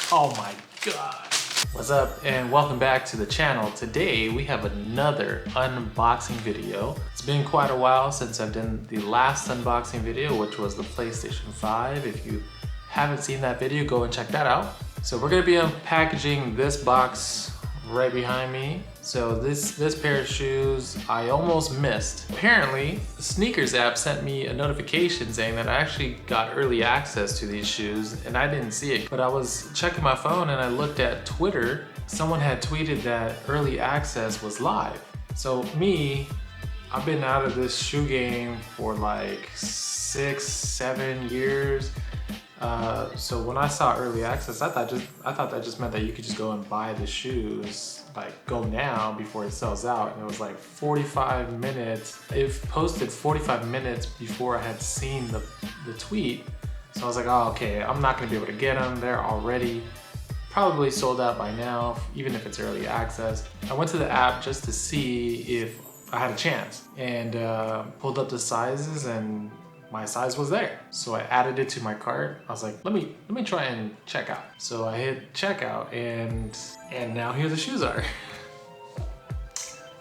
Oh my god. What's up and welcome back to the channel. Today we have another unboxing video. It's been quite a while since I've done the last unboxing video, which was the PlayStation 5. If you haven't seen that video, go and check that out. So we're gonna be unpackaging this box right behind me. So this pair of shoes I almost missed. Apparently, the sneakers app sent me a notification saying that I actually got early access to these shoes and I didn't see it. But I was checking my phone and I looked at Twitter. Someone had tweeted that early access was live. So I've been out of this shoe game for like 6-7 years. So when I saw early access, I thought that just meant that you could just go and buy the shoes, like go now before it sells out. And it was like 45 minutes. It posted 45 minutes before I had seen the tweet. So I was like, oh, okay, I'm not gonna be able to get them. They're already probably sold out by now, even if it's early access. I went to the app just to see if I had a chance and pulled up the sizes and my size was there. So I added it to my cart. I was like, let me try and check out. So I hit checkout and now here the shoes are.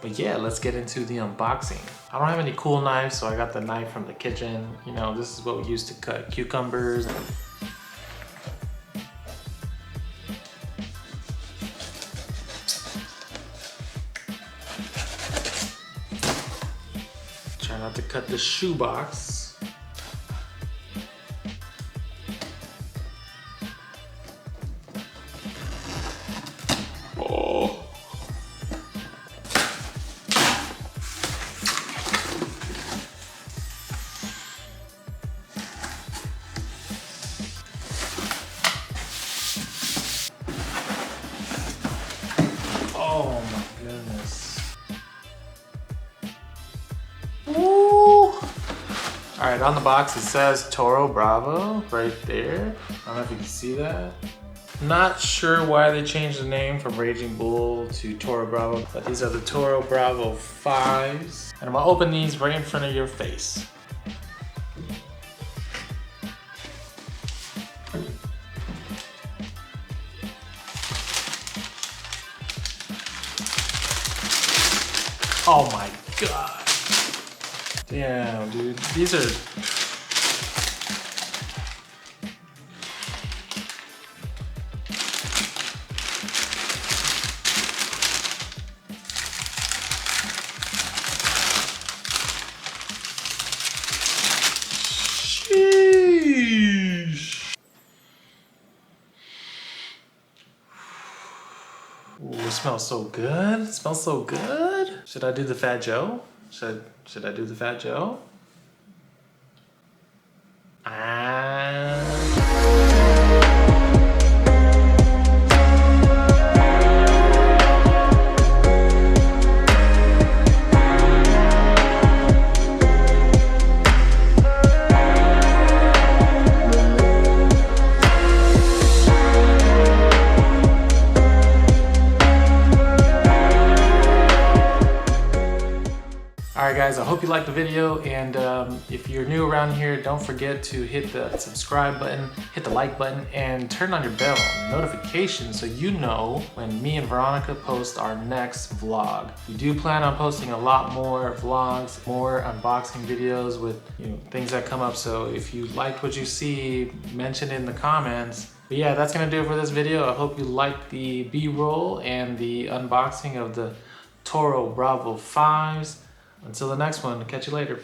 But yeah, let's get into the unboxing. I don't have any cool knives, so I got the knife from the kitchen. You know, this is what we use to cut cucumbers. Try not to cut the shoe box. Oh my goodness. Woo! Alright, on the box it says Toro Bravo right there. I don't know if you can see that. Not sure why they changed the name from Raging Bull to Toro Bravo, but these are the Toro Bravo 5's. And I'm gonna open these right in front of your face. Oh my god. Damn, dude. These are... Sheesh. Ooh, it smells so good. It smells so good. Should I do the Fat Joe? Should I do the Fat Joe? Alright guys, I hope you liked the video, and if you're new around here, don't forget to hit the subscribe button, hit the like button, and turn on your bell notifications so you know when me and Veronica post our next vlog. We do plan on posting a lot more vlogs, more unboxing videos with things that come up, so if you liked what you see, mention it in the comments. But yeah, that's gonna do it for this video. I hope you liked the B-roll and the unboxing of the Toro Bravo 5's. Until the next one, catch you later.